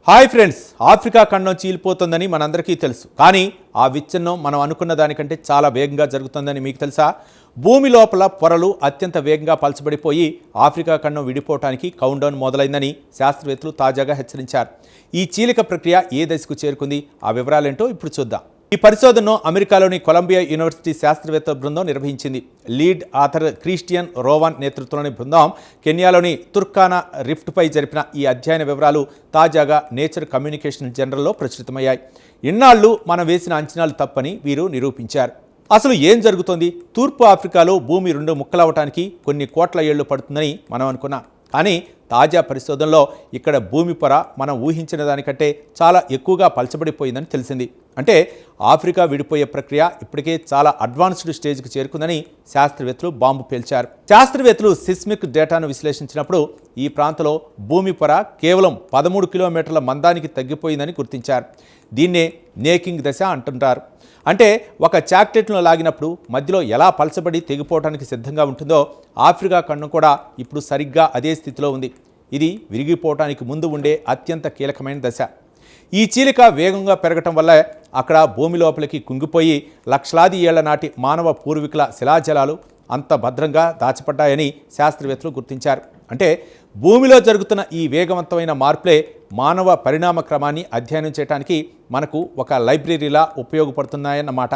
Hi friends, Africa ఖండం చీలిపోతుందని మనందరికీ తెలుసు. కానీ ఆ విచ్ఛిన్నం మనం అనుకున్న దానికంటే చాలా వేగంగా జరుగుతుందని మీకు తెలుసా? భూమి లోపల పొరలు అత్యంత వేగంగా పలచబడిపోయి ఆఫ్రికా ఖండం విడిపోవడానికి కౌంట్డౌన్ మొదలైందని శాస్త్రవేత్తలు తాజాగా హెచ్చరించారు. ఈ చీలిక ప్రక్రియ ఏ దశకు చేరుకుంది? ఆ వివరాలేంటో ఇప్పుడు చూద్దాం. ఈ పరిశోధనను అమెరికాలోని కొలంబియా యూనివర్సిటీ శాస్త్రవేత్త బృందం నిర్వహించింది. లీడ్ ఆథర్ క్రిస్టియన్ రోవాన్ నేతృత్వంలోని బృందం కెన్యాలోని తుర్కానా రిఫ్ట్పై జరిపిన ఈ అధ్యయన వివరాలు తాజాగా నేచర్ కమ్యూనికేషన్ జర్నల్లో ప్రచురితమయ్యాయి. ఇన్నాళ్లు మనం వేసిన అంచనాలు తప్పని వీరు నిరూపించారు. అసలు ఏం జరుగుతోంది? తూర్పు ఆఫ్రికాలో భూమి రెండు ముక్కలవటానికి కొన్ని కోట్ల ఏళ్లు పడుతుందని మనం అనుకున్నాం. కానీ తాజా పరిశోధనలో ఇక్కడ భూమి పొర మనం ఊహించిన దానికంటే చాలా ఎక్కువగా పలచబడిపోయిందని తెలిసింది. అంటే ఆఫ్రికా విడిపోయే ప్రక్రియ ఇప్పటికే చాలా అడ్వాన్స్డ్ స్టేజ్కి చేరుకుందని శాస్త్రవేత్తలు బాంబు పేల్చారు. శాస్త్రవేత్తలు సిస్మిక్ డేటాను విశ్లేషించినప్పుడు ఈ ప్రాంతంలో భూమి పొర కేవలం 13 కిలోమీటర్ల మందానికి తగ్గిపోయిందని గుర్తించారు. దీన్నే నేకింగ్ దశ అంటుంటారు. అంటే ఒక చాక్లెట్ను లాగినప్పుడు మధ్యలో ఎలా పలచబడి తెగిపోవడానికి సిద్ధంగా ఉంటుందో ఆఫ్రికా ఖండం కూడా ఇప్పుడు సరిగ్గా అదే స్థితిలో ఉంది. ఇది విరిగిపోవటానికి ముందు ఉండే అత్యంత కీలకమైన దశ. ఈ చీలిక వేగంగా పెరగటం వల్ల అక్కడ భూమి లోపలికి కుంగిపోయి లక్షలాది ఏళ్ల నాటి మానవ పూర్వీకుల శిలాజలాలు అంత భద్రంగా దాచపడ్డాయని శాస్త్రవేత్తలు గుర్తించారు. అంటే భూమిలో జరుగుతున్న ఈ వేగవంతమైన మార్పులే మానవ పరిణామ క్రమాన్ని అధ్యయనం చేయడానికి మనకు ఒక లైబ్రరీలా ఉపయోగపడుతున్నాయన్నమాట.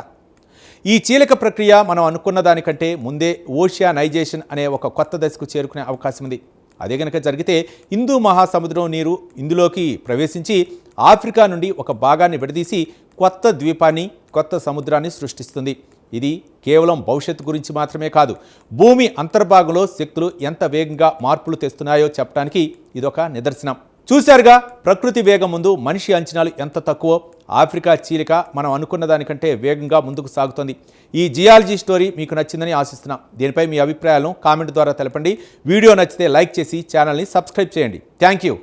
ఈ చీలిక ప్రక్రియ మనం అనుకున్న దానికంటే ముందే ఓషియానైజేషన్ అనే ఒక కొత్త దశకు చేరుకునే అవకాశం ఉంది. అదే కనుక జరిగితే హిందూ మహాసముద్రం నీరు ఇందులోకి ప్రవేశించి ఆఫ్రికా నుండి ఒక భాగాన్ని విడదీసి కొత్త ద్వీపాన్ని, కొత్త సముద్రాన్ని సృష్టిస్తుంది. ఇది కేవలం భవిష్యత్తు గురించి మాత్రమే కాదు, భూమి అంతర్భాగంలో శక్తులు ఎంత వేగంగా మార్పులు తెస్తున్నాయో చెప్పడానికి ఇదొక నిదర్శనం. చూశారుగా, ప్రకృతి వేగం ముందు మనిషి అంచనాలు ఎంత తక్కువో. ఆఫ్రికా చీలిక మనం అనుకున్న దానికంటే వేగంగా ముందుకు సాగుతోంది. ఈ జియాలజీ స్టోరీ మీకు నచ్చిందని ఆశిస్తున్నాం. దీనిపై మీ అభిప్రాయాలను కామెంట్ ద్వారా తెలపండి. వీడియో నచ్చితే లైక్ చేసి ఛానల్ని సబ్స్క్రైబ్ చేయండి. Thank you.